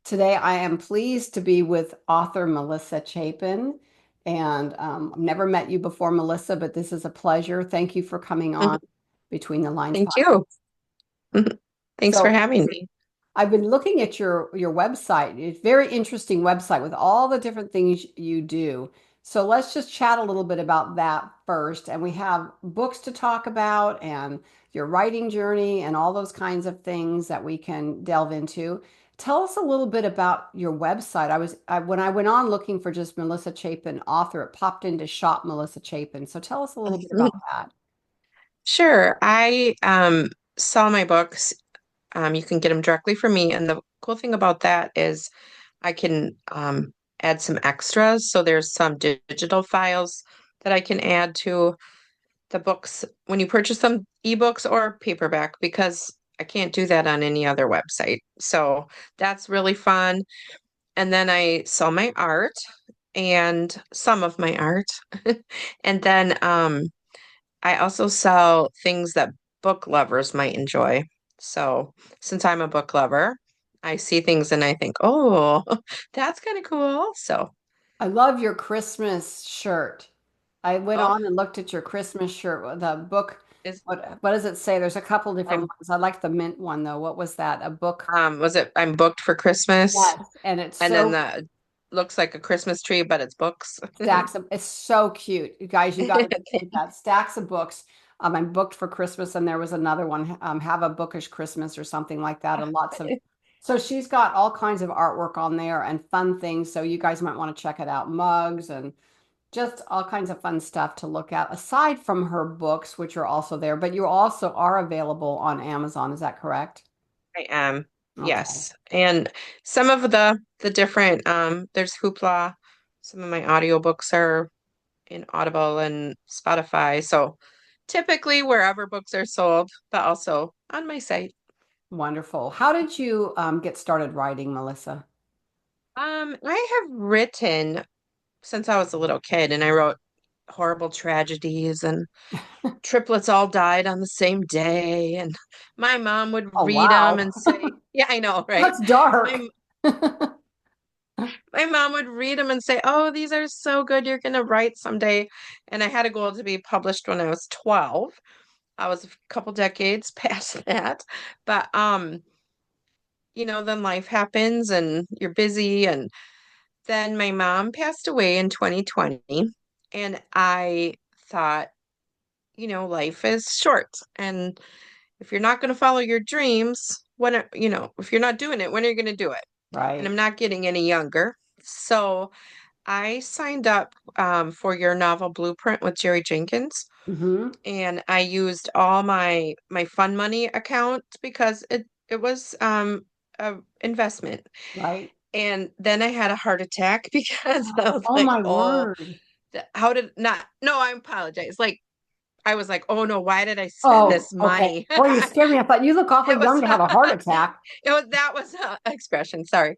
Today, I am pleased to be with author Malissa Chapin. And I've never met you before, Melissa, but this is a pleasure. Thank you for coming on Between the Lines Thank podcast. you. Thanks for So, having me. I've been looking at your website. It's a very interesting website with all the different things you do. So let's just chat a little bit about that first. And we have books to talk about and your writing journey and all those kinds of things that we can delve into. Tell us a little bit about your website. When I went on looking for just Melissa Chapin author, it popped into Shop Melissa Chapin. So tell us a little bit about that. Sure. I sell my books. You can get them directly from me. And the cool thing about that is I can add some extras. So there's some digital files that I can add to the books when you purchase them, ebooks or paperback, because I can't do that on any other website. So that's really fun. And then I sell my art and some of my art. And then I also sell things that book lovers might enjoy. So, since I'm a book lover, I see things and I think, oh, that's kind of cool. So, I love your Christmas shirt. I went oh, on and looked at your Christmas shirt. The book, is what does it say? There's a couple different I'm ones. I like the mint one though. What was that? A book? was it I'm booked for Christmas, Yes. And it's and then so the looks like a Christmas tree, but it's books. it's so cute. You guys, you got to read that. Stacks of books. I'm booked for Christmas, and there was another one, Have a Bookish Christmas or something like that, and lots of. So she's got all kinds of artwork on there and fun things. So you guys might want to check it out. Mugs and just all kinds of fun stuff to look at aside from her books, which are also there, but you also are available on Amazon. Is that correct? I am, Okay. yes. And some of the different there's Hoopla. Some of my audiobooks are in Audible and Spotify. So typically wherever books are sold, but also on my site. Wonderful. How did you get started writing, Melissa? I have written since I was a little kid, and I wrote horrible tragedies, and triplets all died on the same day, and my mom would Oh, read them wow. and say, "Yeah, I know, right?" That's dark. My my mom would read them and say, "Oh, these are so good. You're gonna write someday." And I had a goal to be published when I was 12. I was a couple decades past that. But then life happens and you're busy, and then my mom passed away in 2020, and I thought, life is short, and if you're not going to follow your dreams, if you're not doing it, when are you going to do it? And I'm Right. not getting any younger. So I signed up for your novel Blueprint with Jerry Jenkins, Hmm. and I used all my fun money account because it was a investment. Right. And then I had a heart attack because I was Oh like, my oh, word. how did not? No, I apologize. Like I was like, oh no, why did I spend Oh, this okay. money? Boy, you scared me. I thought you look awfully It was young to have a heart attack. that was a expression, sorry.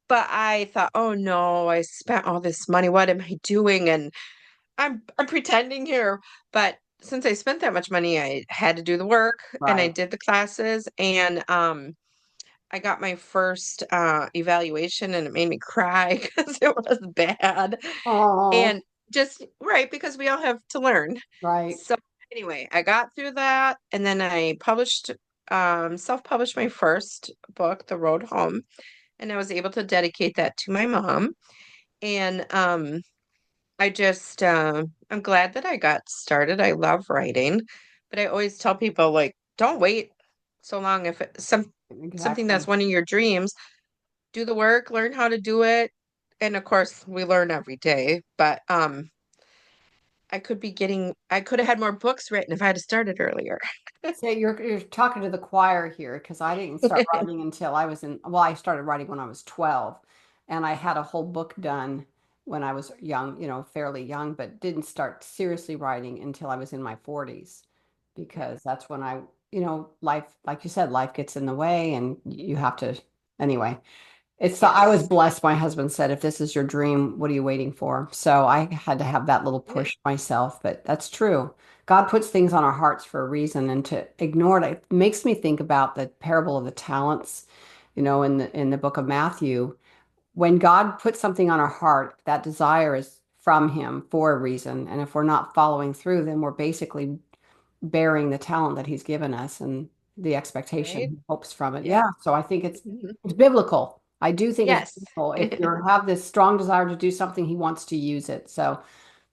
But I thought, oh no, I spent all this money. What am I doing? And I'm pretending here, but since I spent that much money, I had to do the work and I Right. did the classes, and I got my first evaluation and it made me cry because it was bad. Oh, And just right, because we all have to learn. right. So anyway, I got through that, and then I self-published my first book, The Road Home, and I was able to dedicate that to my mom. And I'm glad that I got started. I love writing, but I always tell people, like, don't wait so long. If it's something that's Exactly. one of your dreams, do the work, learn how to do it. And of course, we learn every day, but I could have had more books written if I had started earlier. So you're talking to the choir here because I didn't start writing until I was well, I started writing when I was 12, and I had a whole book done when I was young, fairly young, but didn't start seriously writing until I was in my 40s Yeah. because that's when life, like you said, life gets in the way and you have to, anyway. I was Yes. blessed. My husband said, if this is your dream, what are you waiting for? So I had to have that little push myself, but that's true. God puts things on our hearts for a reason, and to ignore it makes me think about the parable of the talents in the book of Matthew, when God puts something on our heart, that desire is from him for a reason. And if we're not following through, then we're basically bearing the talent that he's given us and the expectation Right? he hopes from it. Yeah. Yeah. So I think Mhm. it's biblical. I do think it's Yes. biblical. If you have this strong desire to do something, he wants to use it. So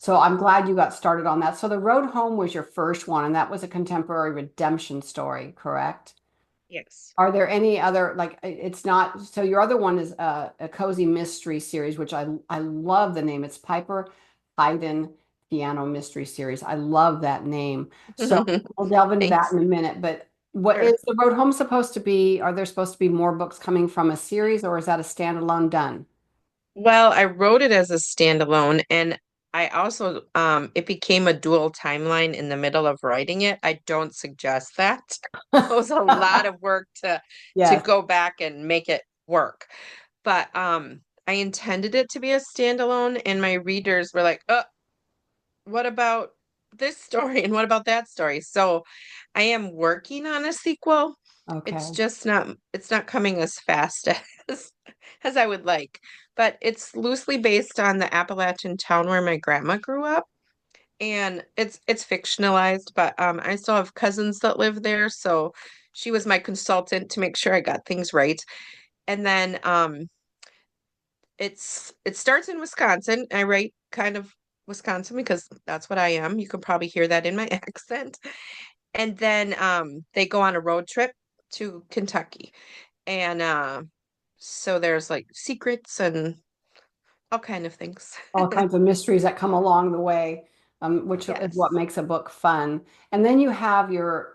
I'm glad you got started on that. So The Road Home was your first one, and that was a contemporary redemption story, correct? Yes. Are there any other like it's not so your other one is a cozy mystery series, which I love the name. It's Piper Haydn Piano Mystery Series. I love that name. So I'll delve into that Thanks. in a minute. But what is Sure. The Road Home supposed to be? Are there supposed to be more books coming from a series, or is that a standalone done? Well, I wrote it as a standalone, and I also it became a dual timeline in the middle of writing it. I don't suggest that. It was a lot of work to Yes. go back and make it work. But I intended it to be a standalone, and my readers were like, what about this story and what about that story? So I am working on a sequel. Okay. It's not coming as fast as as I would like, but it's loosely based on the Appalachian town where my grandma grew up. And it's fictionalized, but I still have cousins that live there, so she was my consultant to make sure I got things right. And then it starts in Wisconsin. I write kind of Wisconsin because that's what I am. You can probably hear that in my accent. And then they go on a road trip to Kentucky. And so there's like secrets and all kind of things. All kinds of mysteries that come along the way, which is what Yes. makes a book fun. And then you have your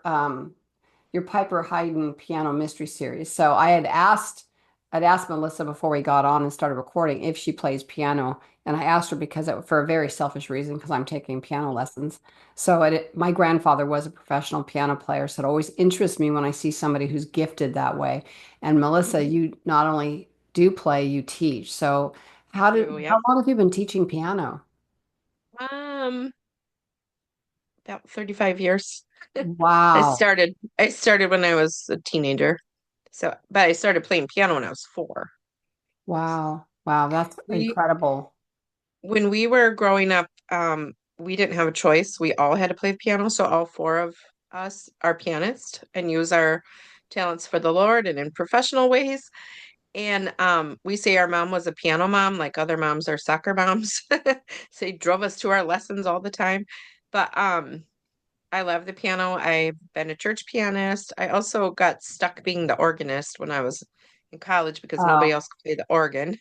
Piper Haydn piano mystery series. So I'd asked Melissa before we got on and started recording if she plays piano, and I asked her because for a very selfish reason, because I'm taking piano lessons. So my grandfather was a professional piano player, so it always interests me when I see somebody who's gifted that way. And Melissa, Mhm. you not only do play, you teach. So Yep. how long have you been teaching piano? Um, about 35 years. Wow. I started when I was a teenager. So, but I started playing piano when I was 4. Wow. Wow. That's We incredible. When we were growing up, we didn't have a choice. We all had to play piano, so all 4 of us are pianists and use our talents for the Lord and in professional ways. And we say our mom was a piano mom, like other moms are soccer moms. So he drove us to our lessons all the time. But I love the piano. I've been a church pianist. I also got stuck being the organist when I was in college because nobody Oh. else could play the organ.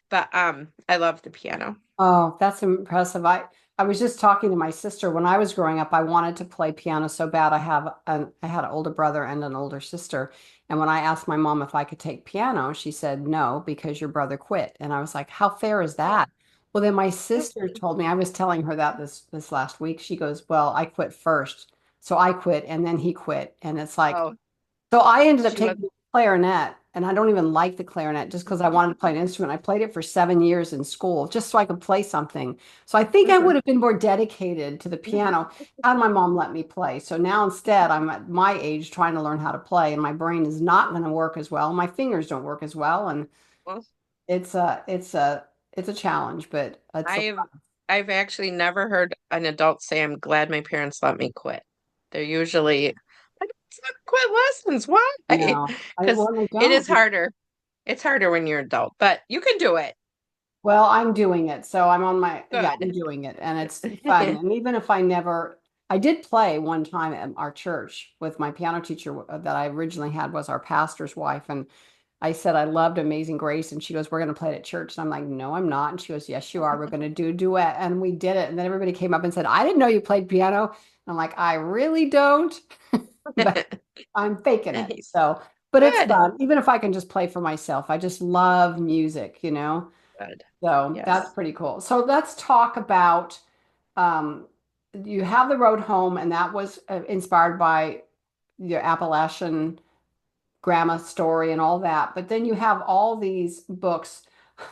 But I love the piano. Oh, that's impressive. I was just talking to my sister when I was growing up. I wanted to play piano so bad. I had an older brother and an older sister. And when I asked my mom if I could take piano, she said no because your brother quit. And I was like, how fair is Oh, that? Well, then my sister told me, I was telling her that this last week. She goes, "Well, I quit first." So I quit and then he quit. And it's like oh, so I ended up she was. taking clarinet, and I don't even like the clarinet just because I wanted to play an instrument. I played it for 7 years in school just so I could play something. So I think I would have been more dedicated to the piano had my mom let me play. So now instead, I'm at my age trying to learn how to play, and my brain is not going to work as well. My fingers don't work as well, and Well, it's a challenge, but it's a I've I've actually never heard an adult say, "I'm glad my parents let me quit." They're usually like, "Let's not quit lessons. Why?" no. Because Well, they it is don't. harder. It's harder when you're adult, but you can do it. Well, I'm doing it. So yeah, I'm Good. doing it and it's fun. And even if I did play one time at our church with my piano teacher that I originally had was our pastor's wife. And I said, I loved Amazing Grace. And she goes, we're going to play it at church. And I'm like, no, I'm not. And she goes, yes, you are. We're going to do a duet. And we did it. And then everybody came up and said, I didn't know you played piano. And I'm like, I really don't, but I'm faking it. Nice. So, but it's Good. fun. Even if I can just play for myself, I just love music. Good. So that's Yes. pretty cool. So let's talk about um, you have the road home, and that was inspired by your Appalachian grandma story and all that. But then you have all these books,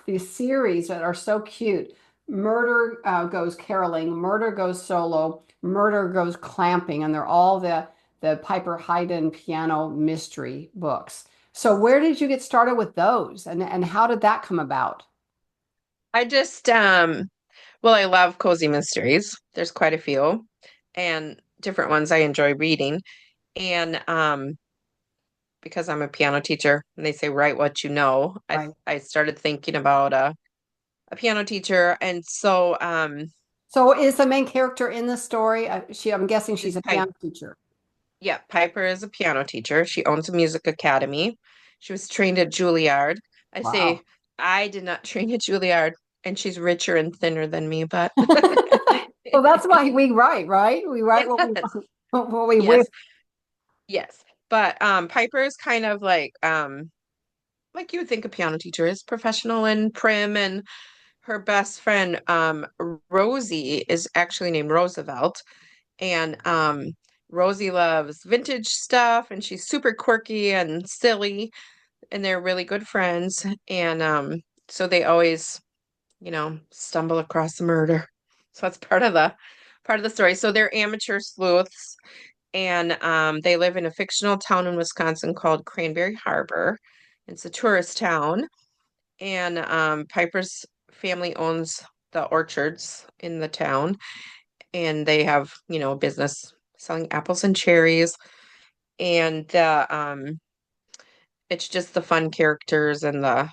these series that are so cute. Murder goes caroling, murder goes solo, murder goes clamping, and they're all the Piper Haydn piano mystery books. So where did you get started with those and how did that come about? I just well, I love cozy mysteries. There's quite a few and different ones I enjoy reading. And because I'm a piano teacher and they say write what you know, Right. I started thinking about a piano teacher. And so So is the main character in the story? I'm guessing she's is a Piper. piano teacher. Yeah, Piper is a piano teacher. She owns a music academy. She was trained at Juilliard. I say Wow. I did not train at Juilliard, and she's richer and thinner than me, but Well, that's why we write, right? We write what we yes, what we wish. yes, yes. But Piper is kind of like you would think a piano teacher is, professional and prim, and her best friend Rosie is actually named Roosevelt, and Rosie loves vintage stuff, and she's super quirky and silly, and they're really good friends, and so they always, stumble across a murder. So that's part of the story. So they're amateur sleuths, and they live in a fictional town in Wisconsin called Cranberry Harbor. It's a tourist town, and Piper's family owns the orchards in the town, and they have, a business selling apples and cherries, and it's just the fun characters and the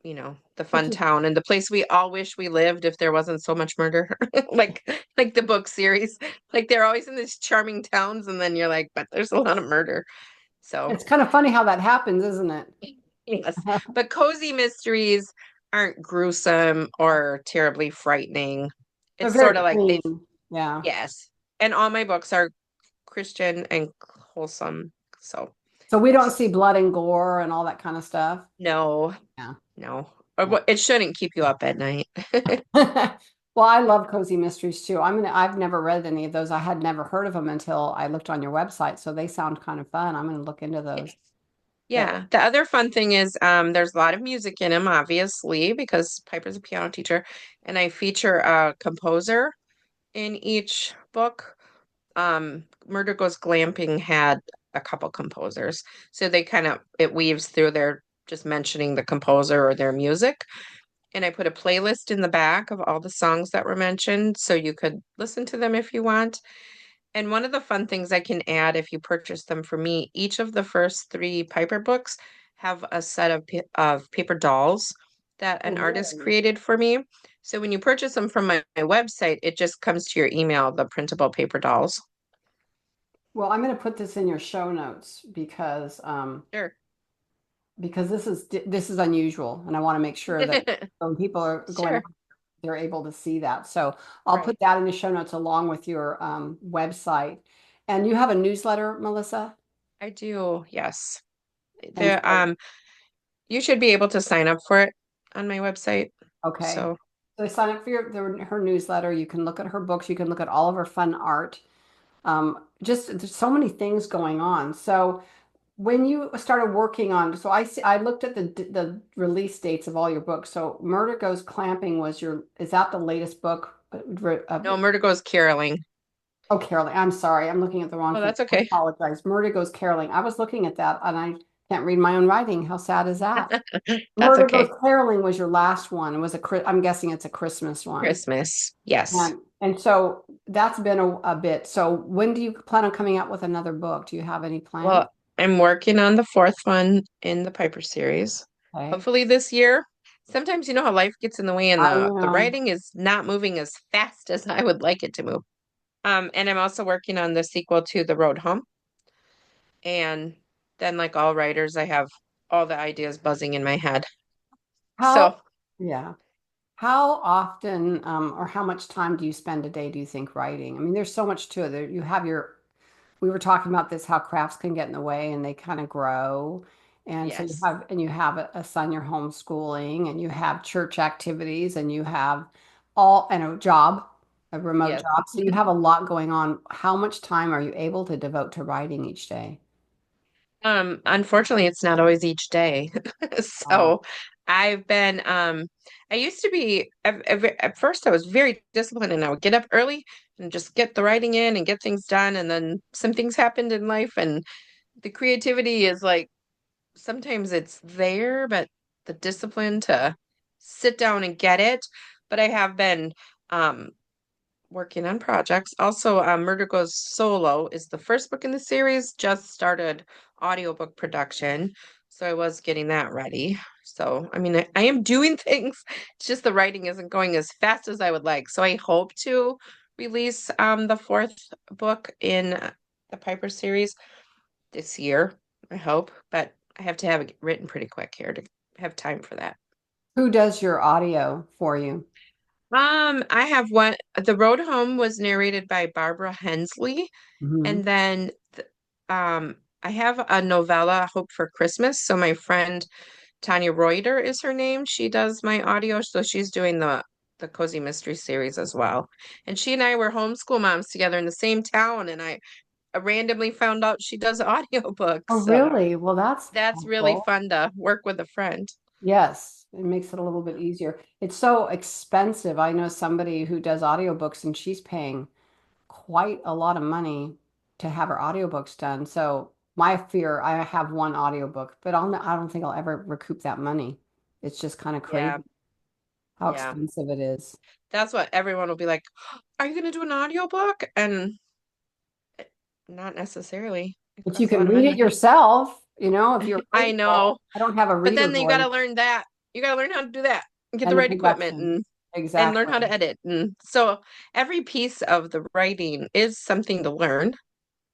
Which fun is town and the place we all wish we lived if there wasn't so much murder. Like the book series. Like they're always in these charming towns and then you're like, but there's a lot of murder. So, it's kind of funny how that happens, isn't it? yes. But cozy mysteries aren't gruesome or terribly frightening. They're It's very sort of like they, clean. Yeah. yes. And all my books are Christian and wholesome. So, So we don't yes. see blood and gore and all that kind of stuff. No, Yeah. no. Or Yeah. it shouldn't keep you up at night. Well, I love cozy mysteries too. I've never read any of those. I had never heard of them until I looked on your website. So they sound kind of fun. I'm going to look into Yes. those. But Yeah. The other fun thing is there's a lot of music in them, obviously, because Piper's a piano teacher, and I feature a composer in each book. Murder Goes Glamping had a couple composers, so they kind of it weaves through their just mentioning the composer or their music. And I put a playlist in the back of all the songs that were mentioned, so you could listen to them if you want. And one of the fun things I can add if you purchase them for me, each of the first three Piper books have a set of paper dolls that oh, an artist really? created for me. So when you purchase them from my website, it just comes to your email, the printable paper dolls. Well, I'm going to put this in your show notes Sure. because this is unusual, and I want to make sure that when people are going, Sure. they're able to see that. So I'll put Right. that in the show notes along with your website. And you have a newsletter, Melissa? I do. Yes. And The so, you should be able to sign up for it on my website. okay. So, So sign up for her newsletter. You can look at her books. You can look at all of her fun art. Just there's so many things going on. So when you started working on, so I looked at the release dates of all your books. So Murder Goes Clamping is that the latest book? no, Murder Goes Caroling. Oh, caroling. I'm sorry. I'm looking at the wrong Oh, thing. that's I okay. apologize. Murder Goes Caroling. I was looking at that and I can't read my own writing. How sad is that? That's Murder Goes okay. Caroling was your last one. It was I'm guessing it's a Christmas one. Christmas. Yes. And so that's been a bit. So when do you plan on coming out with another book? Do you have any plans? Well, I'm working on the fourth one in the Piper series. Okay. Hopefully this year. Sometimes you know how life gets in the way and I the know. writing is not moving as fast as I would like it to move. And I'm also working on the sequel to The Road Home. And then, like all writers, I have all the ideas buzzing in my head. How, So, yeah. How often or how much time do you spend a day, do you think, writing? I mean, there's so much to it. You have we were talking about this, how crafts can get in the way and they kind of grow. And so yes, you have a son you're homeschooling and you have church activities and you have all, and a remote yes. job. So you have a lot going on. How much time are you able to devote to writing each day? Unfortunately, it's not always each day. Oh, So I've been, I used to be, at first I was very disciplined and I would get up early and just get the writing in and get things done. And then some things happened in life and the creativity is like sometimes it's there, but the discipline to sit down and get it. But I have been um working on projects. Also, Murder Goes Solo is the first book in the series, just started audiobook production. So I was getting that ready. So, I mean, I am doing things. It's just the writing isn't going as fast as I would like. So I hope to release the fourth book in the Piper series this year. I hope, but I have to have it written pretty quick here to have time for that. Who does your audio for you? I have one. The Road Home was narrated by Barbara Hensley, Hmm. and then I have a novella, Hope for Christmas. So my friend Tanya Reuter is her name. She does my audio, so she's doing the Cozy Mystery series as well. And she and I were homeschool moms together in the same town, and I randomly found out she does audiobooks. Oh, So really? Well, that's that's really helpful. fun to work with a friend. Yes, it makes it a little bit easier. It's so expensive. I know somebody who does audiobooks and she's paying quite a lot of money to have her audiobooks done. So my fear, I have one audiobook, but I don't think I'll ever recoup that money. It's just kind of Yeah, crazy how yeah. expensive it is. That's what everyone will be like, are you going to do an audiobook? And not necessarily. It But you costs a can lot of read it money. yourself, if you're I know. able. I don't have a But reader then you got voice to learn that. You got to learn how to do that and get the and the right equipment production. and learn Exactly. how to edit. And so every piece of the writing is something to learn.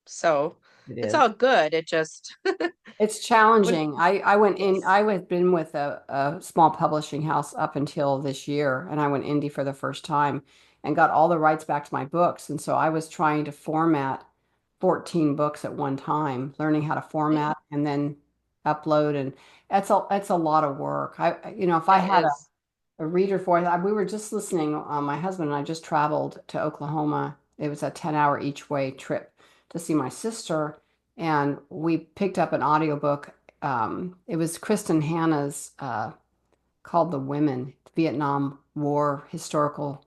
So It it's is. all good. It just It's when challenging. I went in, yes. I had been with a small publishing house up until this year, and I went indie for the first time and got all the rights back to my books. And so I was trying to format 14 books at one time, learning how to Mm, format and then upload. And that's a lot of work. If I that had is a reader voice, we were just listening, my husband and I just traveled to Oklahoma. It was a 10-hour each way trip to see my sister and we picked up an audiobook. It was Kristen Hanna's called The Women, Vietnam War historical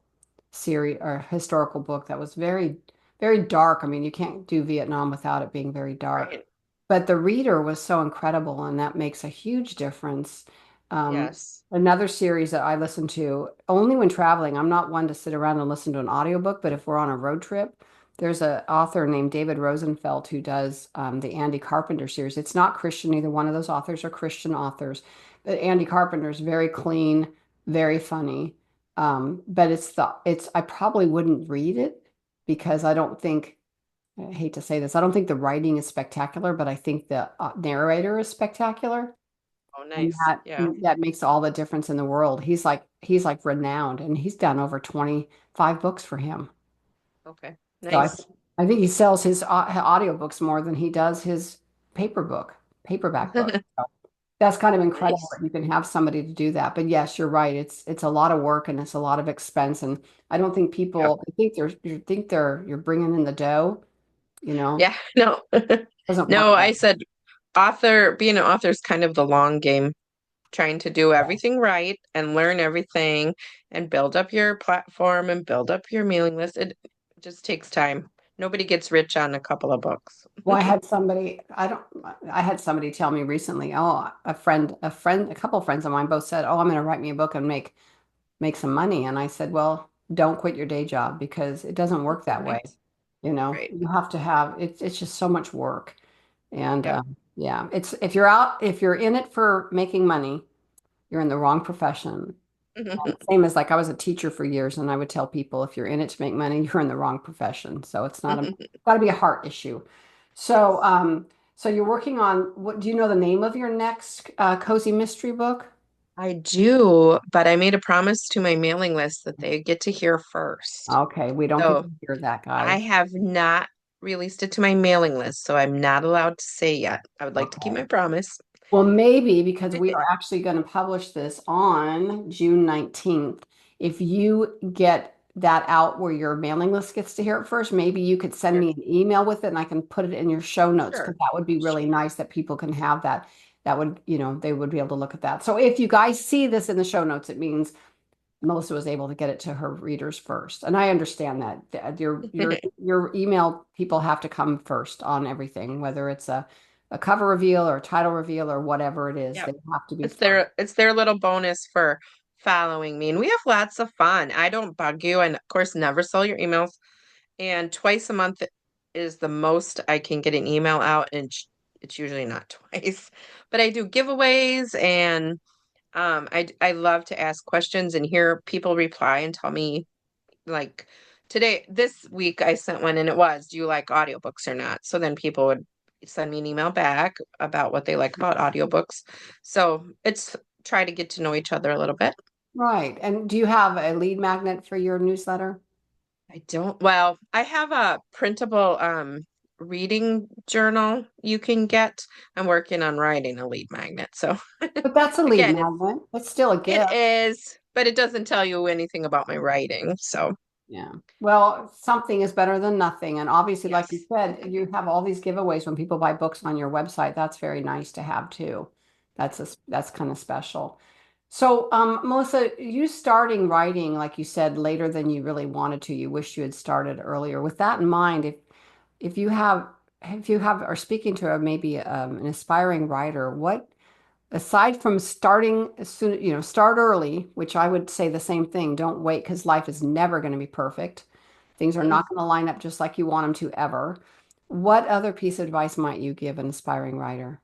series or historical book that was very, very dark. I mean, you can't do Vietnam without it being very dark. right. But the reader was so incredible, and that makes a huge difference. Um, Yes. Another series that I listen to only when traveling, I'm not one to sit around and listen to an audiobook, but if we're on a road trip, there's an author named David Rosenfeld who does the Andy Carpenter series. It's not Christian, either one of those authors are Christian authors, but Andy Carpenter is very clean, very funny. But I probably wouldn't read it because I hate to say this, I don't think the writing is spectacular, but I think the narrator is spectacular. Oh, And nice. Yeah. that makes all the difference in the world. He's like renowned and he's done over 25 books for him. Okay. So Nice. I think he sells his audiobooks more than he does his paperback book. That's kind of incredible Nice. that you can have somebody to do that. But yes, you're right. It's a lot of work and it's a lot of expense. And I don't think Yep. people they think they're you think they're you're bringing in the dough, Yeah. No. doesn't work No, that I said being an author is kind of the long game, trying to do way. everything right and learn everything and build up your platform and build up your mailing list. It just takes time. Nobody gets rich on a couple of books. Well, I had somebody tell me recently, oh, a couple of friends of mine both said, oh, I'm going to write me a book and make some money. And I said, well, don't quit your day job because it doesn't work that way. Right. Right. You have to have it's just so much work. And Yep. yeah, it's if you're in it for making money, you're in the wrong profession. Same as like I was a teacher for years, and I would tell people if you're in it to make money, you're in the wrong profession. So it's not got to be a heart issue. So Yes. so you're working on what do you know the name of your next cozy mystery book? I do, but I made a promise to my mailing list that they get to hear first. Okay, we don't get So to hear that, I guys. have not released it to my mailing list, so I'm not allowed to say yet. I would like to keep Okay. my promise. Well, maybe because we are actually going to publish this on June 19th. If you get that out where your mailing list gets to hear it first, maybe you could send Sure. me an email with it and I can put it in your show notes because Sure. that would be really Sure. nice that people can have that. That would, they would be able to look at that. So if you guys see this in the show notes, it means Melissa was able to get it to her readers first. And I understand that your email people have to come first on everything, whether it's a cover reveal or a title reveal or whatever it is. Yep. They have to be It's fun. their little bonus for following me. And we have lots of fun. I don't bug you and of course never sell your emails. And twice a month is the most I can get an email out, and it's usually not twice. But I do giveaways, and I love to ask questions and hear people reply and tell me like this week I sent one and it was, do you like audiobooks or not? So then people would send me an email back about what they like about audiobooks. So it's try to get to know each other a little bit. Right. And do you have a lead magnet for your newsletter? I don't, well, I have a printable reading journal you can get. I'm working on writing a lead magnet. So But that's a lead again, magnet. It's still a it gift. is, but it doesn't tell you anything about my writing. So Yeah. Well, something is better than nothing. And obviously, like you yes. said, you have all these giveaways when people buy books on your website. That's very nice to have too. That's kind of special. So, Melissa, you starting writing, like you said, later than you really wanted to. You wish you had started earlier. With that in mind, if you have are speaking to a maybe an aspiring writer, what aside from starting as soon, start early, which I would say the same thing. Don't wait because life is never going to be perfect. Things are Mm. not going to line up just like you want them to ever. What other piece of advice might you give an aspiring writer?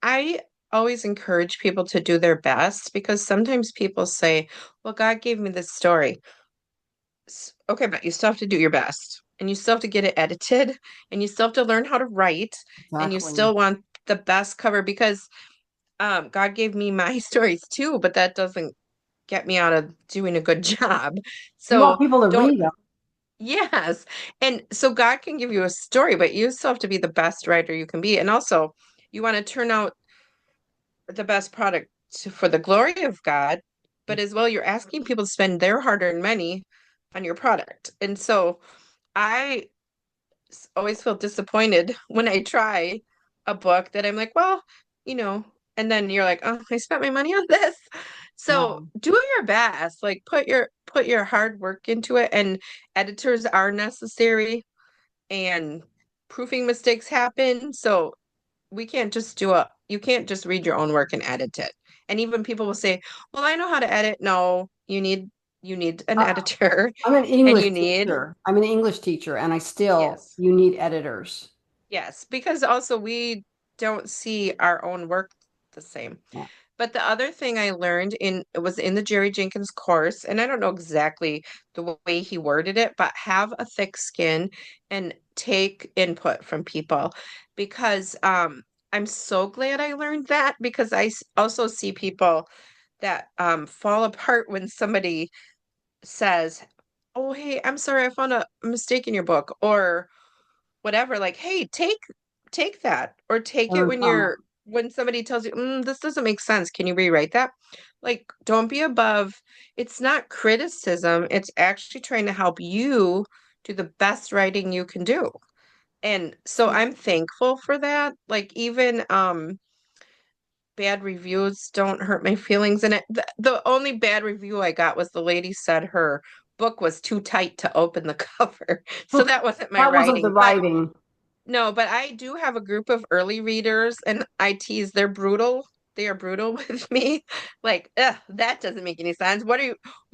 I always encourage people to do their best because sometimes people say, well, God gave me this story. Okay, but you still have to do your best and you still have to get it edited and you still have to learn how to write and you Exactly. still want the best cover because God gave me my stories too, but that doesn't get me out of doing a good job. You want So people to don't, read them. yes. And so God can give you a story, but you still have to be the best writer you can be. And also, you want to turn out the best product for the glory of God, but as well, you're asking people to spend their hard-earned money on your product. And so I always feel disappointed when I try a book that I'm like, well, you know, and then you're like, oh, I spent my money on this. So No. do your best, like put your hard work into it, and editors are necessary, and proofing mistakes happen. So we can't just you can't just read your own work and edit it. And even people will say, well, I know how to edit. No, you need an Uh, editor I'm an and English you need, teacher. I'm an English teacher, and I still, yes. you need editors. Yes, because also we don't see our own work the same. Yeah. But the other thing I learned in it was in the Jerry Jenkins course, and I don't know exactly the way he worded it, but have a thick skin and take input from people because I'm so glad I learned that because also see people that fall apart when somebody says, "Oh, hey, I'm sorry, I found a mistake in your book," or whatever, like, hey, take that, or take it Learn when from it. when somebody tells you, this doesn't make sense, can you rewrite that? Like, don't be above, it's not criticism, it's actually trying to help you do the best writing you can do. And so I'm thankful for that. Like, even bad reviews don't hurt my feelings. And the only bad review I got was the lady said her book was too tight to open the cover. So that wasn't my That wasn't the writing. But writing. no, but I do have a group of early readers, and I tease they're brutal. They are brutal with me. Like, ugh, that doesn't make any sense. What are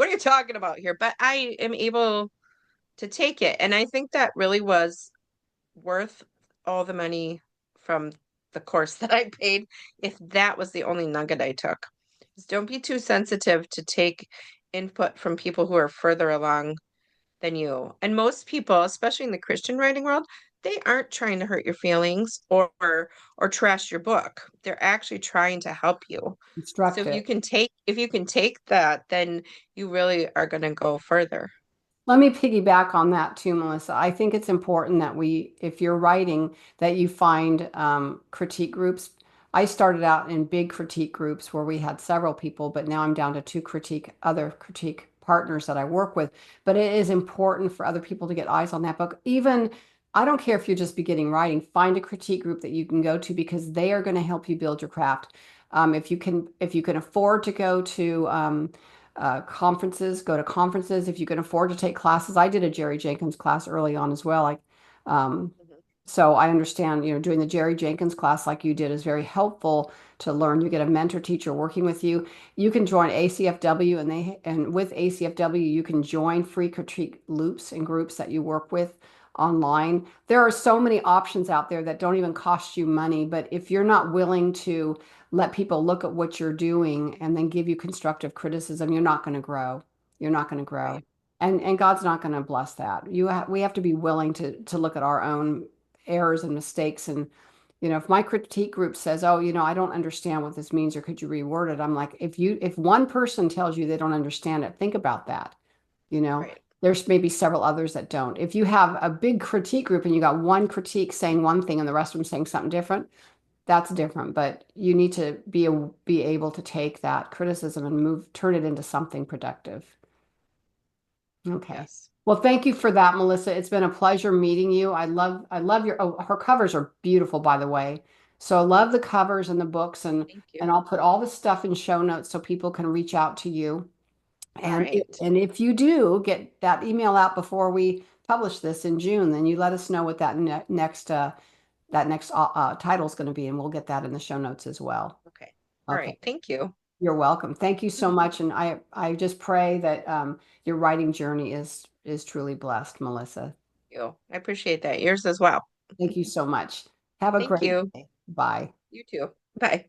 you talking about here? But I am able to take it. And I think that really was worth all the money from the course that I paid, if that was the only nugget I took. Just don't be too sensitive to take input from people who are further along than you. And most people, especially in the Christian writing world, they aren't trying to hurt your feelings or trash your book. They're actually trying to help you. So Instructive. if you can take that, then you really are going to go further. Let me piggyback on that too, Melissa. I think it's important that if you're writing, that you find critique groups. I started out in big critique groups where we had several people, but now I'm down to two other critique partners that I work with. But it is important for other people to get eyes on that book. Even, I don't care if you're just beginning writing, find a critique group that you can go to because they are going to help you build your craft. If you can afford to go to conferences, go to conferences if you can afford to take classes. I did a Jerry Jenkins class early on as well. Mhm. So I understand, doing the Jerry Jenkins class like you did is very helpful to learn. You get a mentor teacher working with you. You can join ACFW and with ACFW you can join free critique loops and groups that you work with online. There are so many options out there that don't even cost you money, but if you're not willing to let people look at what you're doing and then give you constructive criticism, you're not going to grow. You're not going to grow. Right. And God's not going to bless that. We have to be willing to look at our own errors and mistakes. And, if my critique group says, oh, I don't understand what this means, or could you reword it? I'm like, if one person tells you they don't understand it, think about that. You know, Right. there's maybe several others that don't. If you have a big critique group and you got one critique saying one thing and the rest of them saying something different, that's different. But you need to be able to take that criticism and turn it into something productive. Okay. Yes. Well, thank you for that, Melissa. It's been a pleasure meeting you. I love her covers are beautiful, by the way. So I love the covers and the books Thank and you. I'll put all the stuff in show notes so people can reach out to you. All And right. if you do get that email out before we publish this in June, then you let us know what that next title is going to be, and we'll get that in the show notes as well. Okay. All Okay. right. Thank you. You're welcome. Thank you so much. And I just pray that your writing journey is truly blessed, Melissa. You. I appreciate that. Yours as well. Thank you so much. Have a Thank great you. day. Bye. You too. Bye.